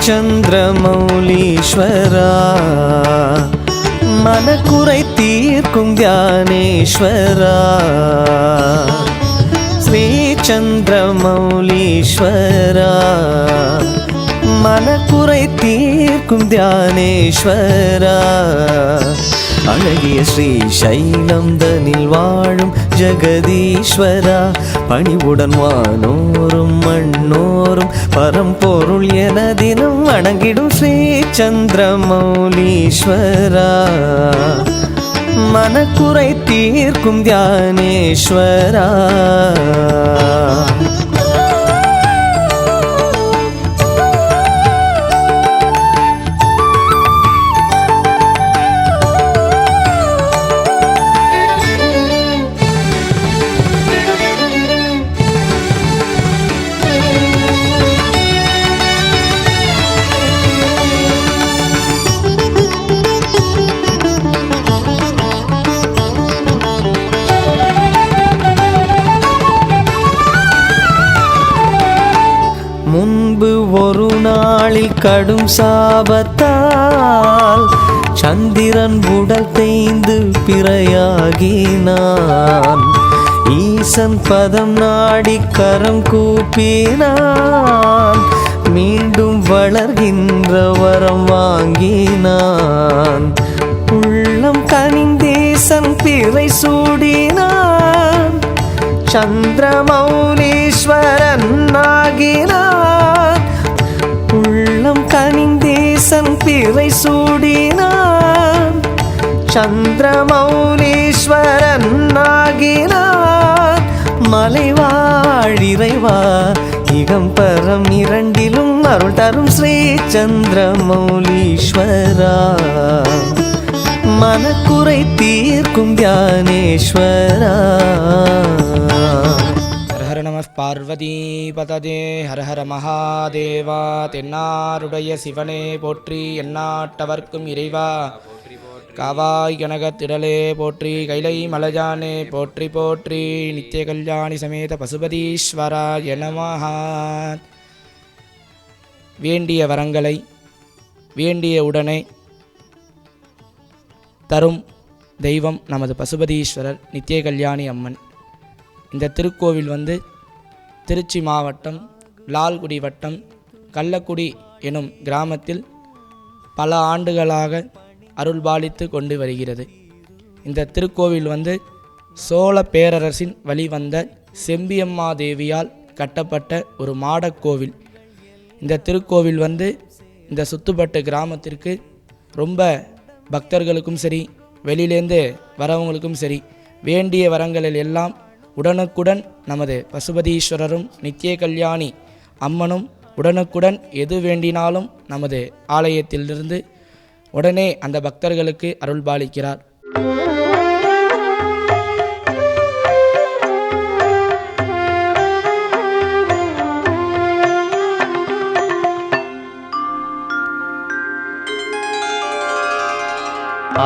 சந்திரமௌலீஸ்வரா மனக்குறை தீர்க்கும் தியானேஸ்வரா ஸ்ரீ சந்திரமௌலீஸ்வரா மனக்குறை தீர்க்கும் தியானேஸ்வரா அழகிய ஸ்ரீ சைலம் தனில் வாழும் ஜெகதீஸ்வரா பணிவுடன் வானோரும் மண்ணோரும் பரம்பொருள் என தினம் வணங்கிடும் ஸ்ரீ சந்திரமௌலீஸ்வரா மனக்குறை தீர்க்கும் தியானேஸ்வரா முன்பு ஒரு நாளில் கடும் சாபத்தால் சந்திரன் உடல் தேய்ந்து பிறையாகினான். ஈசன் பதம் நாடி கரம் கூப்பினான். மீண்டும் வளர்கின்ற வரம் வாங்கினான். உள்ளம் கனிந்தேசன் பிறை சூடினான். சந்திரமௌலீஸ்வரன் ஆகினான். உள்ளம் கனிந்தேசன் பிறை சூடினான். சந்திரமௌலீஸ்வரன் ஆகினான். மலைவாழிறைவா இகம்பரம் இரண்டிலும் அருள் தரும் ஸ்ரீ சந்திரமௌலீஸ்வரா மனக்குறை தீர்க்கும் தியானேஸ்வரா. ஹர நம பார்வதி பததே ஹர ஹர மகாதேவா. தென்னாருடைய சிவனே போற்றி, எந்நாட்டவர்க்கும் இறைவா காவாய் கனகத்திடலே போற்றி, கைலை மலஜானே போற்றி போற்றி, நித்திய கல்யாணி சமேத பசுபதீஸ்வராய நமஹ. வேண்டிய வரங்களை வேண்டிய உடனே தரும் தெய்வம் நமது பசுபதீஸ்வரர் நித்திய கல்யாணி அம்மன். இந்த திருக்கோவில் திருச்சி மாவட்டம் லால்குடி வட்டம் கள்ளக்குடி எனும் கிராமத்தில் பல ஆண்டுகளாக அருள்பாலித்து கொண்டு வருகிறது. இந்த திருக்கோவில் சோழ பேரரசின் வழிவந்த செம்பியம்மா தேவியால் கட்டப்பட்ட ஒரு மாடக்கோவில். இந்த திருக்கோவில் இந்த சுத்துப்பட்டு கிராமத்திற்கு ரொம்ப பக்தர்களுக்கும் சரி, வெளியிலேருந்து வரவங்களுக்கும் சரி, வேண்டிய வரங்களில் எல்லாம் உடனுக்குடன் நமது பசுபதீஸ்வரரும் நித்திய கல்யாணி அம்மனும் உடனுக்குடன் எது வேண்டினாலும் நமது ஆலயத்திலிருந்து உடனே அந்த பக்தர்களுக்கு அருள்பாலிக்கிறார்.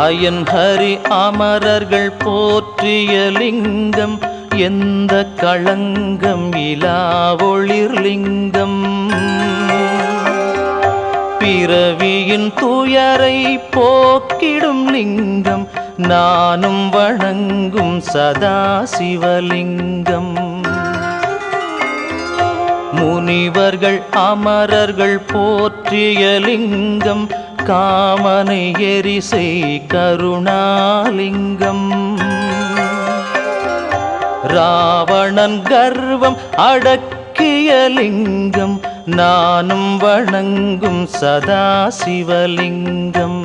அயன் ஹரி அமரர்கள் போற்றிய லிங்கம், எந்த களங்கம் இலா ஒளிர்லிங்கம். பிறவியின் துயரை போக்கிடும் லிங்கம், நானும் வணங்கும் சதா சிவலிங்கம். முனிவர்கள் அமரர்கள் போற்றிய லிங்கம், காமனை எரிசை கருணாலிங்கம். ராவணன் கர்வம் அடக்கிய லிங்கம், நானும் வணங்கும் சதா சிவலிங்கம்.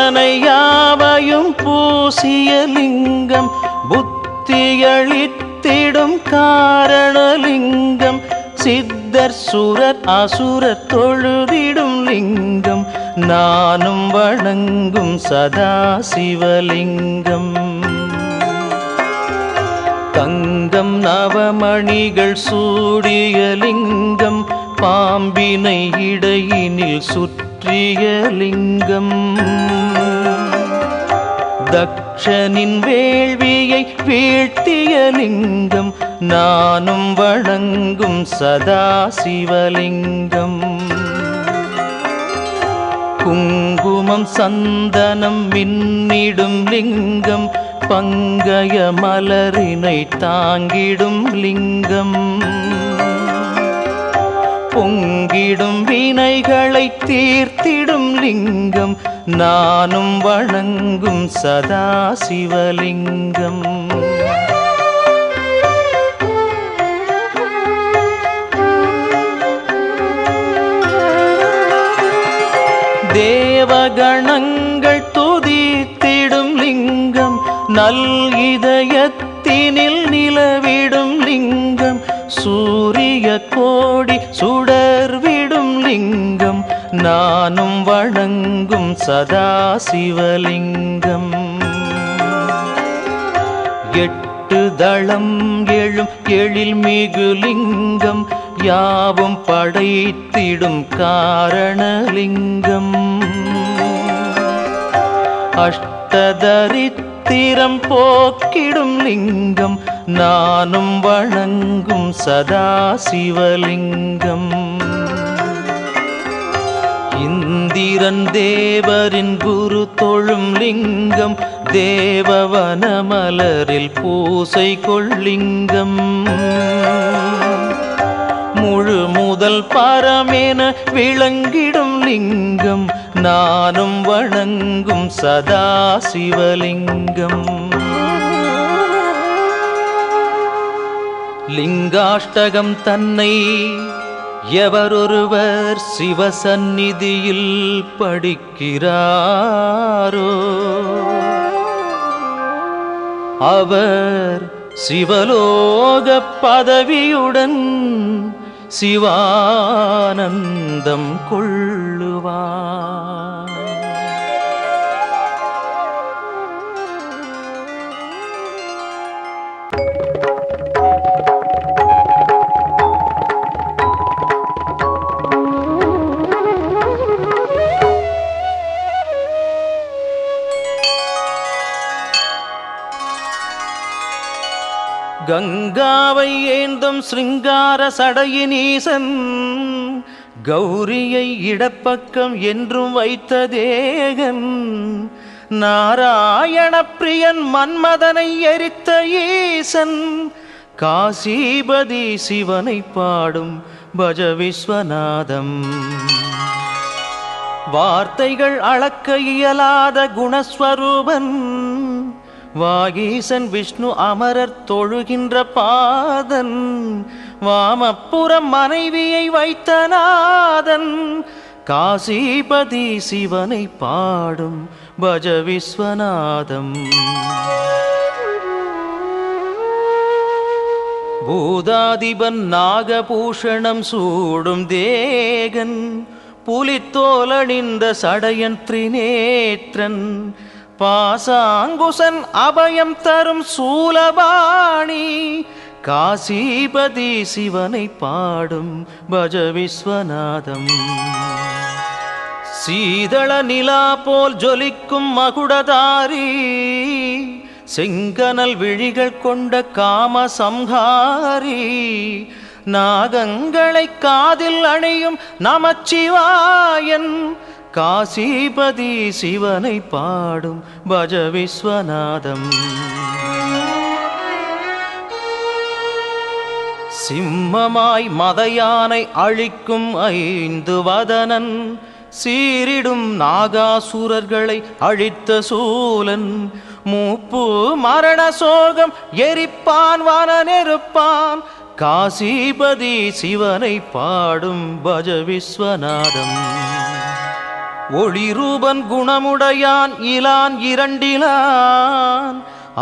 வாசனையாவையும் பூசிய லிங்கம், புத்தியளித்திடும் காரணலிங்கம். சித்தர் சுரர் அசுரர் தொழுதிடும் லிங்கம், நானும் வணங்கும் சதா சிவலிங்கம். தங்கம் நவமணிகள் சூடிய லிங்கம், பாம்பினை இடையினில் சுற்றிய லிங்கம். யக்ஷனின் வேள்வியை வீழ்த்திய லிங்கம் நானும் வணங்கும் சதா சிவலிங்கம். குங்குமம் சந்தனம் மின்னிடும் லிங்கம் பங்கய மலரினை தாங்கிடும் லிங்கம். பொங்கிடும் வினைகளை தீர்த்திடும் லிங்கம் நானும் வணங்கும் சதா சிவலிங்கம். தேவகணங்கள் துதித்திடும் லிங்கம் நல் இதயத்தினில் நிலவிடும் லிங்கம். சூரிய கோடி சுடர்விடும் லிங்கம் நானும் வணங்கும் சதா சிவலிங்கம். எட்டு தளம் எழும் எழில் மிகு லிங்கம் யாவும் படைத்திடும் காரணலிங்கம். அஷ்டதரித்திரம் போக்கிடும் லிங்கம் நானும் வணங்கும் சதா சிவலிங்கம். இந்திரன் தேவரின் குரு தொழும் லிங்கம் தேவவன மலரில் பூசை கொள்ளிங்கம். முழு முதல் பரமேன விளங்கிடும் லிங்கம் நானும் வணங்கும் சதா சிவலிங்கம். லிங்காஷ்டகம் தன்னை எவரொருவர் சிவசந்நிதியில் படிக்கிறாரோ அவர் சிவலோக பதவியுடன் சிவானந்தம் கொள்ளுவார். கங்காவை ஏந்தும் சிருங்கார சடையினீசன் கௌரியை இடப்பக்கம் என்றும் வைத்த தேகன். நாராயண பிரியன் மன்மதனை எரித்த ஈசன் காசிபதி சிவனை பாடும் பஜ விஸ்வநாதம். வார்த்தைகள் அளக்க இயலாத குணஸ்வரூபன் வாகீசன் விஷ்ணு அமரர் தொழுகின்ற பாதன். வாமப்புறம் மனைவியை வைத்த நாதன் காசிபதி சிவனை பாடும் பஜ விஸ்வநாதம். பூதாதிபன் நாகபூஷணம் சூடும் தேகன் புலித்தோலணிந்த சடையன் திரிநேற்றன். பாசாங்குசன் அபயம் தரும் சூலபாணி காசிபதி சிவனை பாடும் பஜ விஸ்வநாதம். சீதள நிலா போல் ஜொலிக்கும் மகுடதாரி செங்கனல் விழிகள் கொண்ட காம சம்ஹாரி. நாகங்களை காதில் அணியும் நமச்சிவாயன் காசிபதி சிவனை பாடும் பஜ விஸ்வநாதம். சிம்மமாய் மதயானை அழிக்கும் ஐந்து வதனன் சீரிடும் நாகாசுரர்களை அழித்த சூலன். மூப்பு மரண சோகம் எரிப்பான் வனநெருப்பான் காசிபதி சிவனை பாடும் பஜ விஸ்வநாதம். ஒளிரூபன் குணமுடையான் இலான் இரண்டிலான்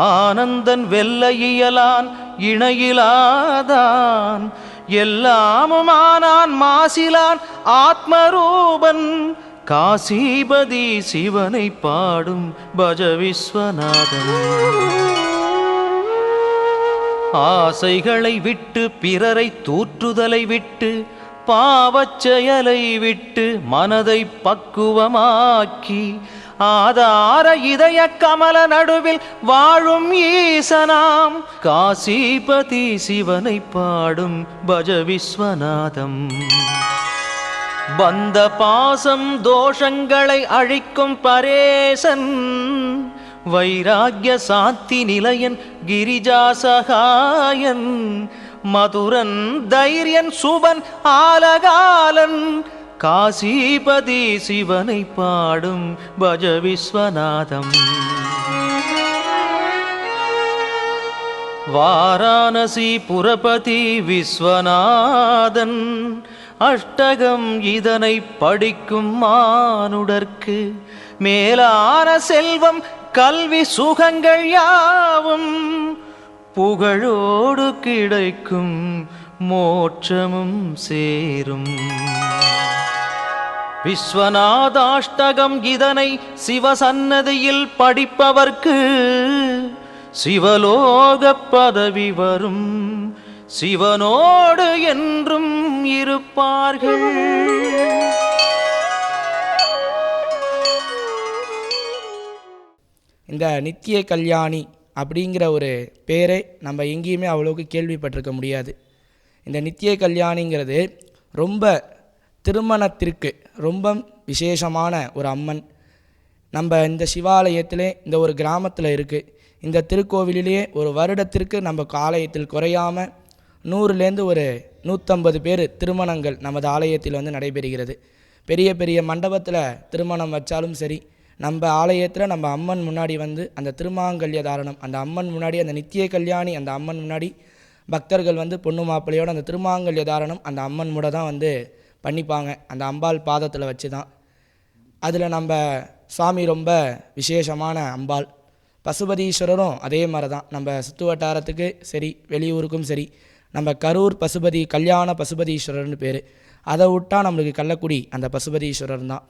ஆனந்தன் வெல்ல இயலான் இணையிலாதான். எல்லாமுமானான் மாசிலான் ஆத்மரூபன் காசிபதி சிவனை பாடும் பஜ விஸ்வநாதன். ஆசைகளை விட்டு பிறரை தூற்றுதலை விட்டு பாவச் செயலை விட்டு மனதை பக்குவமாக்கி ஆதார இதய கமல நடுவில் வாழும் ஈசனாம் காசிபதி சிவனை பாடும் பஜ விஸ்வநாதம். பந்த பாசம் தோஷங்களை அழிக்கும் பரேசன் வைராக்ய சாந்தி நிலையன் கிரிஜாசகாயன் மதுரன் தைரியன் சுபன் ஆலகாலன் காசிபதி சிவனை பாடும் பஜ விஸ்வநாதம். வாராணசி புரபதி விஸ்வநாதன் அஷ்டகம் இதனை படிக்கும் மானுடர்க்கு மேலான செல்வம் கல்வி சுகங்கள் யாவும் புகழோடு கிடைக்கும் மோட்சமும் சேரும். விஸ்வநாதாஷ்டகம் இதனை சிவசன்னதியில் படிப்பவர்க்கு சிவலோக பதவி வரும், சிவனோடு என்றும் இருப்பார்கள். இந்த நித்திய கல்யாணி அப்படிங்கிற ஒரு பேரை நம்ம எங்கேயுமே அவ்வளோக்கு கேள்விப்பட்டிருக்க முடியாது. இந்த நித்திய கல்யாணிங்கிறது ரொம்ப திருமணத்திற்கு ரொம்ப விசேஷமான ஒரு அம்மன். நம்ம இந்த சிவாலயத்திலே இந்த ஒரு கிராமத்தில் இருக்குது. இந்த திருக்கோவிலிலே ஒரு வருடத்திற்கு நம்ம ஆலயத்தில் குறையாமல் 100லேருந்து ஒரு 150 பேர் திருமணங்கள் நமது ஆலயத்தில் வந்து நடைபெறுகிறது. பெரிய பெரிய மண்டபத்தில் திருமணம் வச்சாலும் சரி, நம்ம ஆலயத்தில் நம்ம அம்மன் முன்னாடி வந்து அந்த திருமாங்கல்ய தாரணம், அந்த அம்மன் முன்னாடி அந்த நித்திய கல்யாணி அந்த அம்மன் முன்னாடி பக்தர்கள் வந்து பொண்ணு மாப்பிள்ளையோட அந்த திருமாங்கல்ய தாரணம் அந்த அம்மன் முறை தான் வந்து பண்ணிப்பாங்க. அந்த அம்பாள் பாதத்தில் வச்சு தான். அதில் நம்ம சாமி ரொம்ப விசேஷமான அம்பாள். பசுபதீஸ்வரரும் அதே மாதிரி தான். நம்ம சுற்று வட்டாரத்துக்கு சரி வெளியூருக்கும் சரி நம்ம கரூர் பசுபதி கல்யாண பசுபதீஸ்வரர்னு பேர். அதை விட்டால் நம்மளுக்கு கள்ளக்குடி அந்த பசுபதீஸ்வரர் தான்.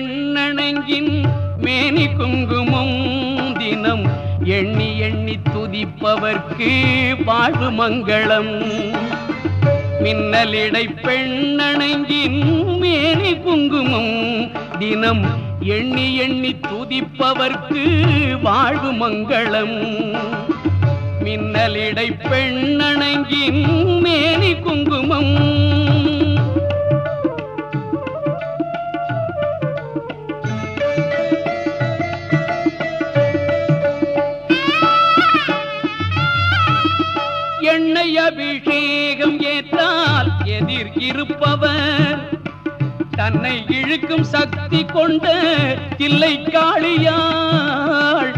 பெண்ணணங்கின் மேனி குங்குமம் தினம் எண்ணி எண்ணி துதிப்பவர்க்கு வாழ்வு மங்களம். மின்னலிடை பெண்ணணங்கின் மேனி குங்குமம் தினம் எண்ணி எண்ணி துதிப்பவர்க்கு வாழ்வு மங்களம். மின்னலிடை பெண்ணணங்கின் மேனி குங்குமம். எண்ணெய் அபிஷேகம் ஏற்றால் எதிர் இருப்பவர் தன்னை இழுக்கும் சக்தி கொண்ட தில்லை காளியாள்.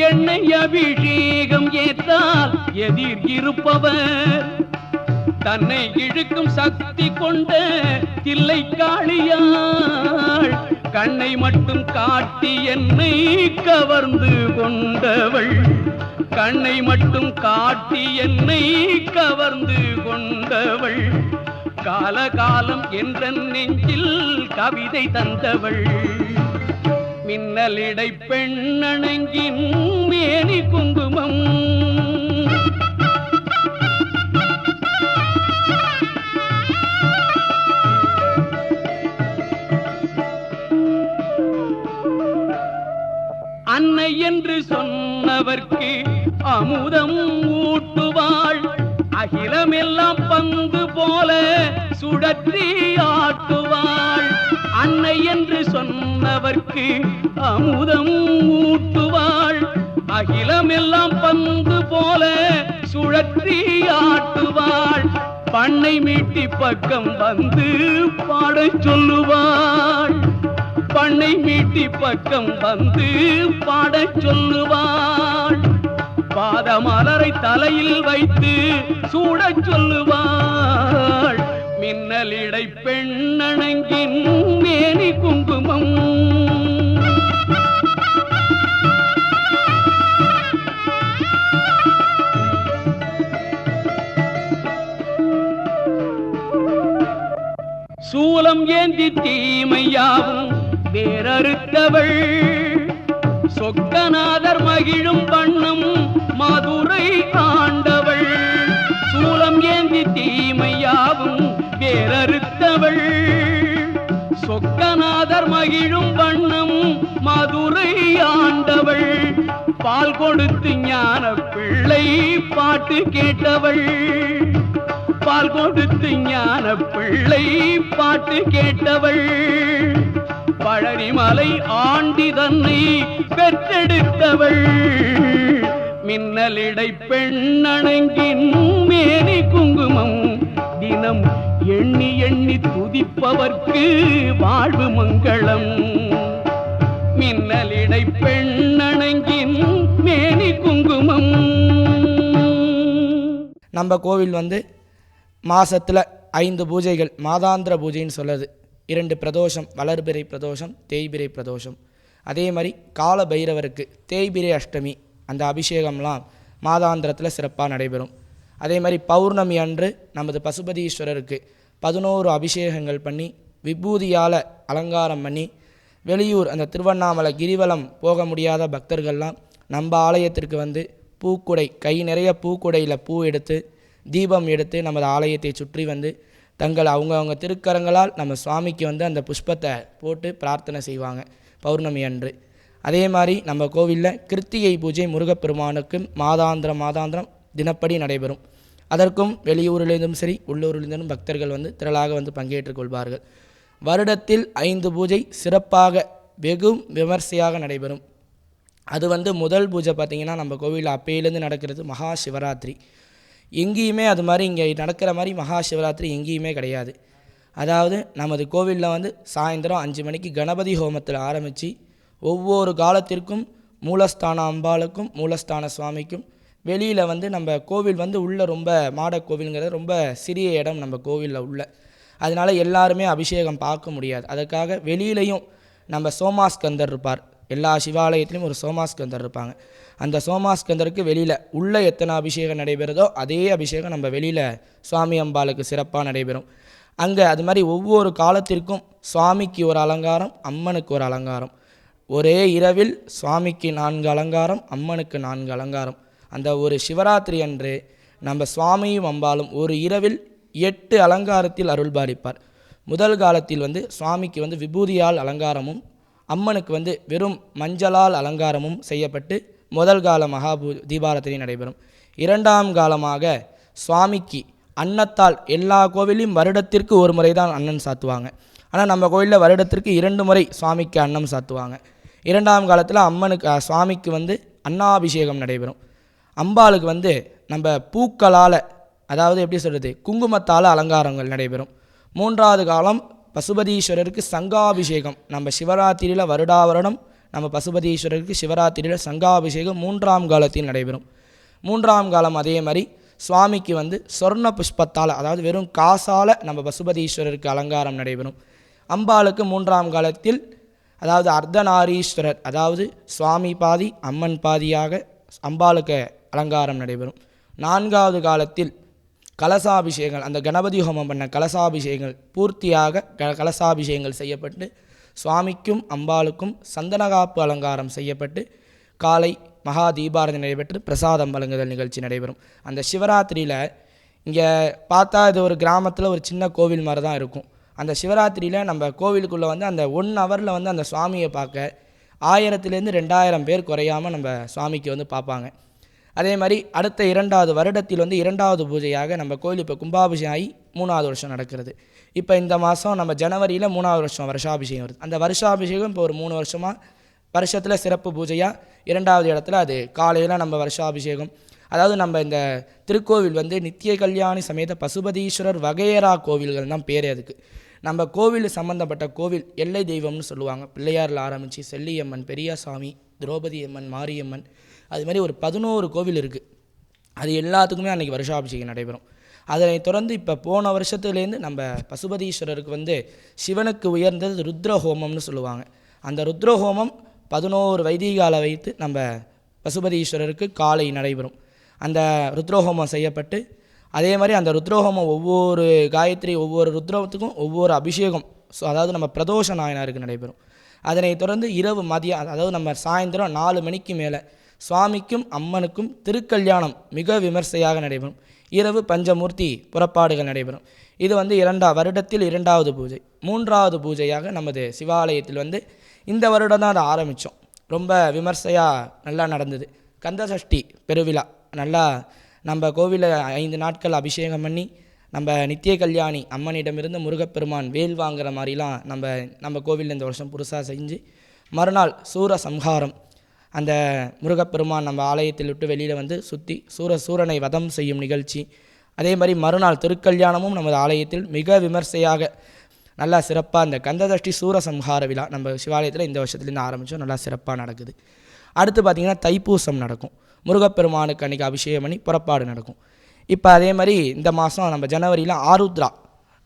எண்ணெய் அபிஷேகம் ஏற்றால் எதிர் இருப்பவர் தன்னை இழுக்கும் சக்தி கொண்ட தில்லை காளியாள். கண்ணை மட்டும் காட்டி என்னை கவர்ந்து கொண்டவள். கண்ணை மட்டும் காட்டி என்னை கவர்ந்து கொண்டவள். காலகாலம் என்ற நெஞ்சில் கவிதை தந்தவள். மின்னலிடை பெண்ணணங்கின் மேனி குங்குமம். அன்னை என்று சொன்னவர்க்கு அமுதம் ஊட்டுவாள். அகிலமெல்லாம் பந்து போல சுழற்றி ஆட்டுவாள். அன்னை என்று சொன்னவர்க்கு அமுதம் ஊட்டுவாள். அகிலமெல்லாம் பந்து போல சுழற்றி ஆட்டுவாள். பண்ணை மீட்டி பக்கம் வந்து பாடச் சொல்லுவாள். பண்ணை மீட்டி பக்கம் வந்து பாடச் சொல்லுவாள். பாதமலரை தலையில் வைத்து சூடச் சொல்லுவாள். மின்னலிடை பெண்ணணங்கின் மேனி குங்குமம். சூலம் ஏந்தி தீமையாவும் வேறறுத்தவள். சொக்கநாதர் மகிழும் வண்ணம் மதுரை ஆண்டவள். சூலம் ஏந்தி தீமையாவும் வேறறுத்தவள். சொக்கநாதர் மகிழும் வண்ணம் மதுரை ஆண்டவள். பால் கொடுத்து ஞான பிள்ளை பாட்டு கேட்டவள். பால் கொடுத்து ஞான பிள்ளை பாட்டு கேட்டவள். பழனிமலை ஆண்டி தன்னை பெற்றெடுத்தவள். மின்னலிடை பெண்ணணங்கின் மேனி குங்குமம். தினம் எண்ணி எண்ணி துதிப்பவர்க்கு வாழ்வு மங்களம். மின்னலிடை பெண்ணணங்கின் மேனி குங்குமம். நம்ம கோவில் வந்து மாதத்தில் 5 பூஜைகள் மாதாந்திர பூஜைன்னு சொல்லுது. 2 பிரதோஷம், வளர்பிறை பிரதோஷம், தேய்பிறை பிரதோஷம். அதே மாதிரி கால பைரவருக்கு தேய்பிறை அஷ்டமி அந்த அபிஷேகம்லாம் மாதாந்திரத்தில் சிறப்பாக நடைபெறும். அதே மாதிரி பௌர்ணமி அன்று நமது பசுபதீஸ்வரருக்கு 11 அபிஷேகங்கள் பண்ணி விபூதியால் அலங்காரம் பண்ணி வெளியூர் அந்த திருவண்ணாமலை கிரிவலம் போக முடியாத பக்தர்கள்லாம் நம்ம ஆலயத்திற்கு வந்து பூக்குடை கை நிறைய பூக்குடையில் பூ எடுத்து தீபம் எடுத்து நமது ஆலயத்தை சுற்றி வந்து தங்கள் அவங்க திருக்கரங்களால் நம்ம சுவாமிக்கு வந்து அந்த புஷ்பத்தை போட்டு பிரார்த்தனை செய்வாங்க பௌர்ணமி அன்று. அதே மாதிரி நம்ம கோவிலில் கிருத்திகை பூஜை முருகப்பெருமானுக்கு மாதாந்திரம் தினப்படி நடைபெறும். அதற்கும் வெளியூரிலிருந்தும் சரி உள்ளூரிலிருந்தும் பக்தர்கள் வந்து திரளாக வந்து பங்கேற்றுக் கொள்வார்கள். வருடத்தில் 5 பூஜை சிறப்பாக வெகு விமர்சையாக நடைபெறும். அது வந்து முதல் பூஜை பார்த்திங்கன்னா நம்ம கோவிலில் அப்பையிலேருந்து நடக்கிறது மகா சிவராத்திரி. எங்கேயுமே அது மாதிரி இங்கே நடக்கிற மாதிரி மகா சிவராத்திரி எங்கேயுமே கிடையாது. அதாவது நமது கோவிலில் வந்து சாயந்தரம் 5 மணிக்கு கணபதி ஹோமத்தில் ஆரம்பித்து ஒவ்வொரு காலத்திற்கும் மூலஸ்தான அம்பாளுக்கும் மூலஸ்தான சுவாமிக்கும் வெளியில் வந்து நம்ம கோவில் வந்து உள்ள ரொம்ப மாட கோவிலுங்கிறது ரொம்ப சிறிய இடம் நம்ம கோவிலில் உள்ள. அதனால் எல்லாருமே அபிஷேகம் பார்க்க முடியாது. அதுக்காக வெளியிலையும் நம்ம சோமாஸ்கந்தர் இருப்பார். எல்லா சிவாலயத்திலையும் ஒரு சோமாஸ்கந்தர் இருப்பாங்க. அந்த சோமாஸ்கந்தருக்கு வெளியில் உள்ள எத்தனை அபிஷேகம் நடைபெறுதோ அதே அபிஷேகம் நம்ம வெளியில் சுவாமி அம்பாளுக்கு சிறப்பாக நடைபெறும். அங்கே அது மாதிரி ஒவ்வொரு காலத்திற்கும் சுவாமிக்கு ஒரு அலங்காரம், அம்மனுக்கு ஒரு அலங்காரம். ஒரே இரவில் சுவாமிக்கு 4 அலங்காரம், அம்மனுக்கு 4 அலங்காரம். அந்த ஒரு சிவராத்திரி அன்று நம்ம சுவாமியும் அம்பாலும் ஒரு இரவில் 8 அலங்காரத்தில் அருள்பாலிப்பார். முதல் காலத்தில் சுவாமிக்கு விபூதியால் அலங்காரமும், அம்மனுக்கு வெறும் மஞ்சளால் அலங்காரமும் செய்யப்பட்டு முதல் கால தீபாராதனை நடைபெறும். 2ஆம் காலமாக சுவாமிக்கு அன்னத்தால், எல்லா கோவிலையும் வருடத்திற்கு ஒரு முறை தான் அன்னம் சாத்துவாங்க. ஆனால் நம்ம கோயிலில் வருடத்திற்கு 2 முறை சுவாமிக்கு அன்னம் சாத்துவாங்க. 2ஆம் காலத்தில் அம்மனுக்கு சுவாமிக்கு அன்னாபிஷேகம் நடைபெறும். அம்பாளுக்கு நம்ம பூக்களால், அதாவது எப்படி சொல்கிறது, குங்குமத்தால் அலங்காரங்கள் நடைபெறும். 3ஆவது காலம் பசுபதீஸ்வரருக்கு சங்காபிஷேகம். நம்ம சிவராத்திரியில் வருடா வருடம் நம்ம பசுபதீஸ்வரருக்கு சிவராத்திரியில் சங்காபிஷேகம் 3ஆம் காலத்தில் நடைபெறும். 3ஆம் காலம் அதே மாதிரி சுவாமிக்கு சொர்ண புஷ்பத்தால், அதாவது வெறும் காசால் நம்ம பசுபதீஸ்வரருக்கு அலங்காரம் நடைபெறும். அம்பாளுக்கு 3ஆம் காலத்தில், அதாவது அர்த்தநாரீஸ்வரர், அதாவது சுவாமி பாதி அம்மன் பாதியாக அம்பாளுக்கு அலங்காரம் நடைபெறும். 4ஆவது காலத்தில் கலசாபிஷேகங்கள், அந்த கணபதி ஹோமம் பண்ண கலசாபிஷேகங்கள் பூர்த்தியாக கலசாபிஷேகங்கள் செய்யப்பட்டு சுவாமிக்கும் அம்பாளுக்கும் சந்தனகாப்பு அலங்காரம் செய்யப்பட்டு காலை மகா தீபாராதனை நடைபெற்று பிரசாதம் வழங்குதல் நிகழ்ச்சி நடைபெறும். அந்த சிவராத்திரியில் இங்கே பார்த்தா இது ஒரு கிராமத்தில் ஒரு சின்ன கோவில் மாதிரி தான் இருக்கும். அந்த சிவராத்திரியில் நம்ம கோவிலுக்குள்ளே அந்த 1 ஹவரில் அந்த சுவாமியை பார்க்க 1000லேருந்து 2000 பேர் குறையாமல் நம்ம சுவாமிக்கு பார்ப்பாங்க. அதே மாதிரி அடுத்த 2வது வருடத்தில் 2வது பூஜையாக நம்ம கோயில் இப்போ கும்பாபிஷேகம் ஆகி 3வது வருஷம் நடக்கிறது. இப்போ இந்த மாதம் நம்ம ஜனவரியில் 3வது வருஷம் வருஷாபிஷேகம் வருது. அந்த வருஷாபிஷேகம் இப்போ ஒரு 3 வருஷமாக வருஷத்தில் சிறப்பு பூஜையாக 2வது இடத்துல அது காலையில் நம்ம வருஷாபிஷேகம். அதாவது நம்ம இந்த திருக்கோவில் நித்திய கல்யாணி சமேத பசுபதீஸ்வரர் வகையறா கோவில்கள் தான் பேர். அதுக்கு நம்ம கோவில் சம்மந்தப்பட்ட கோவில் எல்லை தெய்வம்னு சொல்லுவாங்க. பிள்ளையாரில் ஆரம்பித்து செல்லியம்மன், பெரியசாமி, திரௌபதி அம்மன், மாரியம்மன், அது மாதிரி ஒரு 11 கோவில் இருக்குது. அது எல்லாத்துக்குமே அன்றைக்கி வருஷாபிஷேகம் நடைபெறும். அதனை தொடர்ந்து இப்போ போன வருஷத்துலேருந்து நம்ம பசுபதீஸ்வரருக்கு சிவனுக்கு உயர்ந்தது ருத்ரஹோமம்னு சொல்லுவாங்க. அந்த ருத்ரஹோமம் 11 வைதிகாலை வைத்து நம்ம பசுபதீஸ்வரருக்கு காலை நடைபெறும். அந்த ருத்ரஹோமம் செய்யப்பட்டு அதே மாதிரி அந்த ருத்ரஹோமம் ஒவ்வொரு காயத்ரி, ஒவ்வொரு ருத்ரத்துக்கும் ஒவ்வொரு அபிஷேகம், அதாவது நம்ம பிரதோஷ நாயனாருக்கு நடைபெறும். அதனை தொடர்ந்து இரவு மதியம், அதாவது நம்ம சாயந்தரம் 4 மணிக்கு மேலே சுவாமிக்கும் அம்மனுக்கும் திருக்கல்யாணம் மிக விமர்சையாக நடைபெறும். இரவு பஞ்சமூர்த்தி புறப்பாடுகள் நடைபெறும். இது வருடத்தில் 2வது பூஜை. 3வது பூஜையாக நமது சிவாலயத்தில் இந்த வருடம் தான் அதை ஆரம்பித்தோம். ரொம்ப விமர்சையாக நல்லா நடந்தது. கந்தசஷ்டி பெருவிழா நல்லா நம்ம கோவிலில் 5 நாட்கள் அபிஷேகம் பண்ணி நம்ம நித்திய கல்யாணி அம்மனிடமிருந்து முருகப்பெருமான் வேல் வாங்குற மாதிரிலாம் நம்ம கோவிலில் இந்த வருஷம் புதுசாக செஞ்சு மறுநாள் சூர சம்ஹாரம், அந்த முருகப்பெருமான் நம்ம ஆலயத்தில் விட்டு வெளியில் சுற்றி சூரனை வதம் செய்யும் நிகழ்ச்சி. அதே மாதிரி மறுநாள் திருக்கல்யாணமும் நமது ஆலயத்தில் மிக விமர்சையாக நல்லா சிறப்பாக அந்த கந்தசஷ்டி சூரசம்ஹார விழா நம்ம சிவாலயத்தில் இந்த வருஷத்துலேருந்து ஆரம்பித்தோம். நல்லா சிறப்பாக நடக்குது. அடுத்து பார்த்திங்கன்னா தைப்பூசம் நடக்கும். முருகப்பெருமானுக்கு அன்றைக்கி அபிஷேகம் பண்ணி புறப்பாடு நடக்கும். இப்போ அதே மாதிரி இந்த மாதம் நம்ம ஜனவரியில் ஆருத்ரா,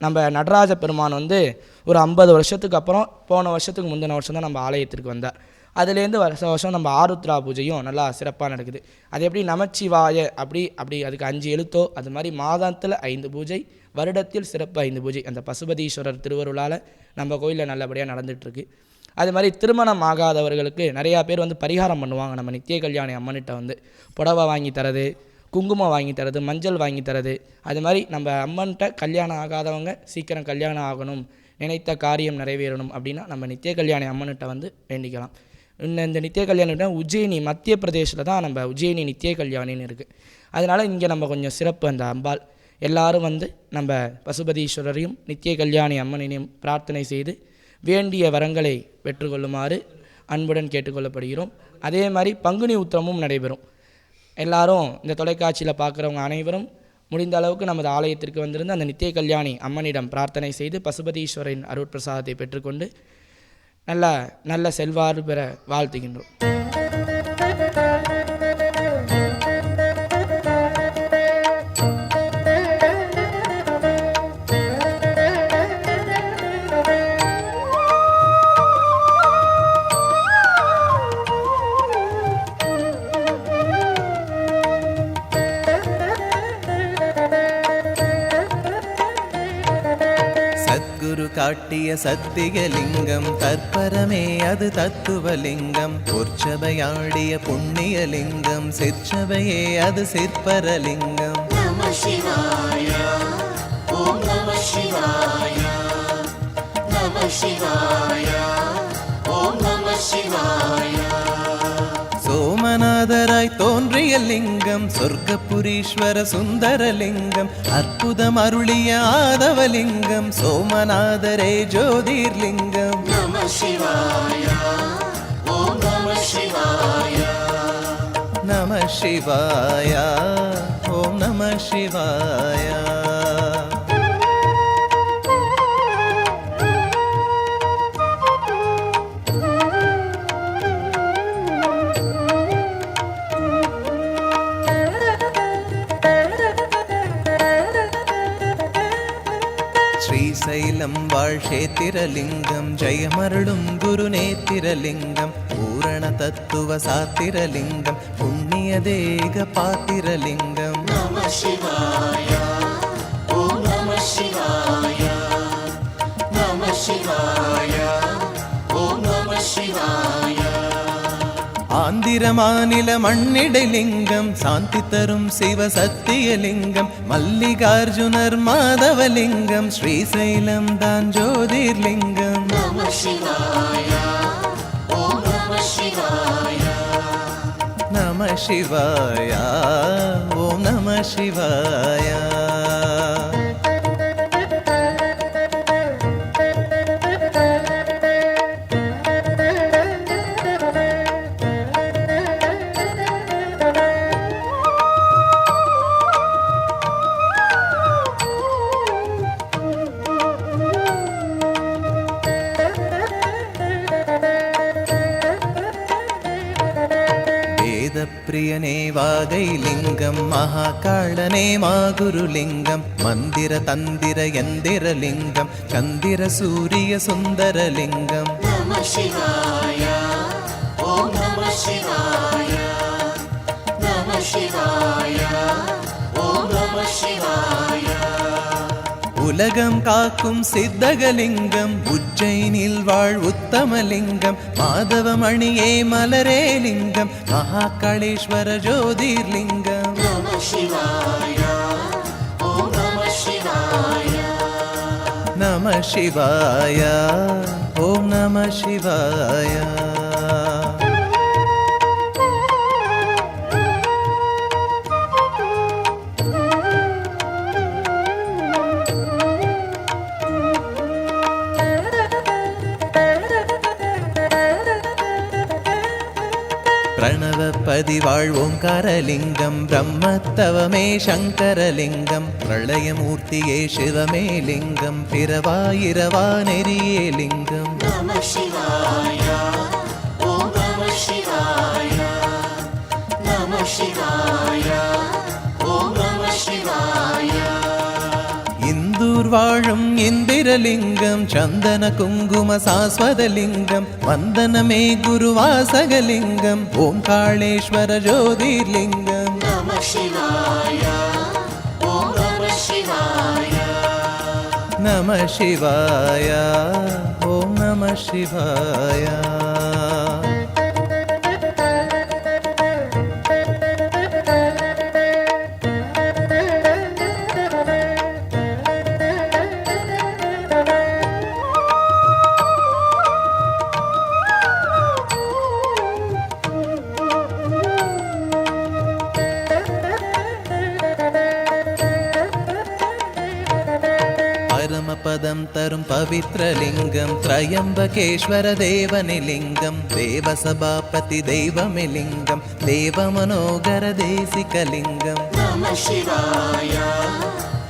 நம்ம நடராஜ பெருமான் ஒரு 50 வருஷத்துக்கு அப்புறம் போன வருஷத்துக்கு முந்தின வருஷம் தான் நம்ம ஆலயத்திற்கு வந்தார். அதுலேருந்து வருஷம் நம்ம ஆருத்ரா பூஜையும் நல்லா சிறப்பாக நடக்குது. அது எப்படி நமச்சிவாய அப்படி அதுக்கு 5 எழுத்தோ அது மாதிரி மாதத்தில் 5 பூஜை, வருடத்தில் சிறப்பு 5 பூஜை அந்த பசுபதீஸ்வரர் திருவருளால் நம்ம கோயிலில் நல்லபடியாக நடந்துகிட்ருக்கு. அது மாதிரி திருமணம் ஆகாதவர்களுக்கு நிறையா பேர் பரிகாரம் பண்ணுவாங்க. நம்ம நித்திய கல்யாணி அம்மன்கிட்ட புடவை வாங்கி தரது, குங்குமம் வாங்கி தரது, மஞ்சள் வாங்கி தரது. அது மாதிரி நம்ம அம்மன்கிட்ட கல்யாணம் ஆகாதவங்க சீக்கிரம் கல்யாணம் ஆகணும், நினைத்த காரியம் நிறைவேறணும் அப்படின்னா நம்ம நித்திய கல்யாணி அம்மன்கிட்ட வேண்டிக்கலாம். இன்னும் இந்த நித்திய கல்யாணி உஜ்ஜயினி மத்திய பிரதேசில் தான் நம்ம உஜ்ஜயினி நித்திய கல்யாணின்னு இருக்குது. அதனால் இங்கே நம்ம கொஞ்சம் சிறப்பு அந்த அம்பாள் எல்லாரும் நம்ம பசுபதீஸ்வரரையும் நித்திய கல்யாணி அம்மனையும் பிரார்த்தனை செய்து வேண்டிய வரங்களை பெற்றுக்கொள்ளுமாறு அன்புடன் கேட்டுக்கொள்ளப்படுகிறோம். அதே மாதிரி பங்குனி உத்திரமும் நடைபெறும். எல்லாரும் இந்த தொலைக்காட்சியில் பார்க்குறவங்க அனைவரும் முடிந்த அளவுக்கு நமது ஆலயத்திற்கு வந்திருந்து அந்த நித்திய கல்யாணி அம்மனிடம் பிரார்த்தனை செய்து பசுபதீஸ்வரின் அருட்பிரசாதத்தை பெற்றுக்கொண்டு நல்ல செல்வாறு பெற வாழ்த்துகின்றோம். காட்டிய சத்தியலிங்கம் தற்பரமே அது தத்துவலிங்கம் பொற்சபையாடிய புண்ணியலிங்கம் சிற்சபையே அது சிற்பரலிங்கம் நம சிவாய ஓம் நம சிவாய நம சிவாய ஓம் நம சிவாய சோமநாதராய் தோன்றிய லிங்கம் சொர்க்கபுரீஸ்வர சுந்தரலிங்கம் அற்புதம் அருளிய ஆதவலிங்கம் சோமநாதரே ஜோதிர்லிங்கம் நம சிவாய ஓம் நம சிவாய நம சிவாய ஓம் நம சிவாய ஸ்ரீசைலம் வாழ்ஷேத்திரலிங்கம் ஜெயமருளும் குருநேத்திரலிங்கம் பூரண தத்துவ சாத்திரலிங்கம் புண்ணிய தேக பாத்திரலிங்கம் நம சிவாய ஓம் நம சிவாய நம சிவாய ஓம் நம சிவாய ஆந்திர மாநில மண்ணிடலிங்கம் சாந்தி தரும் சிவ சத்தியலிங்கம் மல்லிகார்ஜுனர் மாதவலிங்கம் ஸ்ரீசைலம் தான் ஜோதிர்லிங்கம் நம சிவாய ஓம் நம சிவாய நம சிவாய ஓம் நம சிவாய பிரியனே வாகை லிங்கம் மகாகாளனே மாகுருலிங்கம் மந்திர தந்திர யந்திரலிங்கம் சந்திர சூரிய சுந்தரலிங்கம் நம சிவாய ஓம் நம சிவாய நம சிவாய ஓம் நம சிவாய உலகம் காக்கும் சித்தகலிங்கம் உஜ்ஜைனில் வாழ் உத்தமலிங்கம் மாதவமணியே மலரே லிங்கம் மகாகாளேஸ்வர ஜோதிர்லிங்கம் நம சிவாய ஓம் நம சிவாய நம சிவாய ஓம் நம சிவாய பிரணவப்பதி வாழ் ஓங்காரலிங்கம் பிரம்மத்தவமே சங்கரலிங்கம் பிரளயமூர்த்தியே சிவமே லிங்கம் பிறவாயிரவா நெறியே லிங்கம் நம சிவாய ஓம் நம சிவாய நம சிவாய ஓம் நம சிவாய இந்தூர் வாழும் இந்திரலிங்கம் சந்தன குங்கும சாஸ்வதலிங்கம் வந்தனமே குருவாசகலிங்கம் ஓங்காளேஸ்வர ஜோதிர்லிங்கம் நம சிவாய ஓம் நம சிவாய நம சிவாய ஓம் நம சிவாய பரமபதம் தரும் பவித்ரலிங்கம் திரையம்பகேஸ்வர தேவனிலிங்கம் தேவசபாபதி தெய்வமிலிங்கம் தேவமனோகர தேசிகலிங்கம் நம சிவாய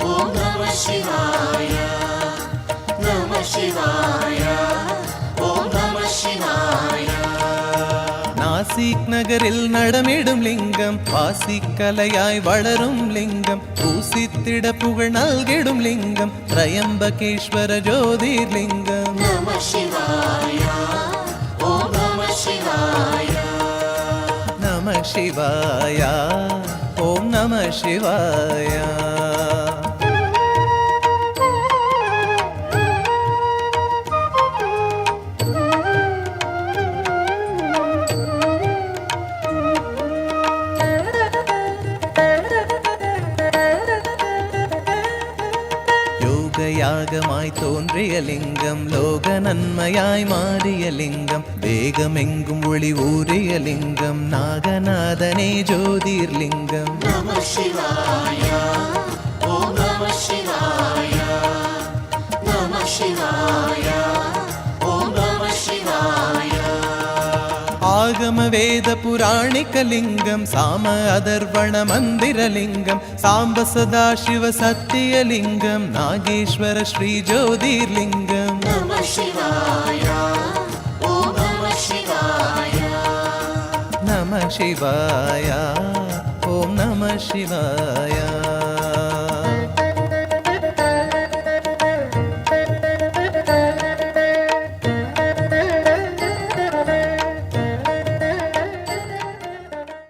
ஓம் நம சிவாய நம சிவாய ஓம் நம சிவாய நாசிக் நகரில் நடமிடும் லிங்கம் வாசிக்கலையாய் வளரும் லிங்கம் பூசித்திட புகழ் நல்கிடும் லிங்கம் திரையம்பகேஸ்வர ஜோதிர்லிங்கம் நம சிவாய ஓம் நம சிவாய நம சிவாய ஓம் நம சிவாய லிங்கமாய் தோன்றிய லிங்கம் லோக நன்மையாய் மாறிய லிங்கம் வேகமெங்கும் ஒளி ஊறிய லிங்கம் நாகநாதனே ஜோதிர்லிங்கம் நம சிவாய ஓம் நம சிவாய நம சிவாய ஓம் நம சிவாய ஆகம வேத புராணிக லிங்கம் சாம அதர்வண மந்திரலிங்கம் சாம்ப சதா சிவ சத்தியலிங்கம் நாகேஸ்வர ஸ்ரீ ஜோதிர்லிங்கம் நம சிவாய ஓம் நம சிவாய நம சிவாய ஓம் நம சிவாய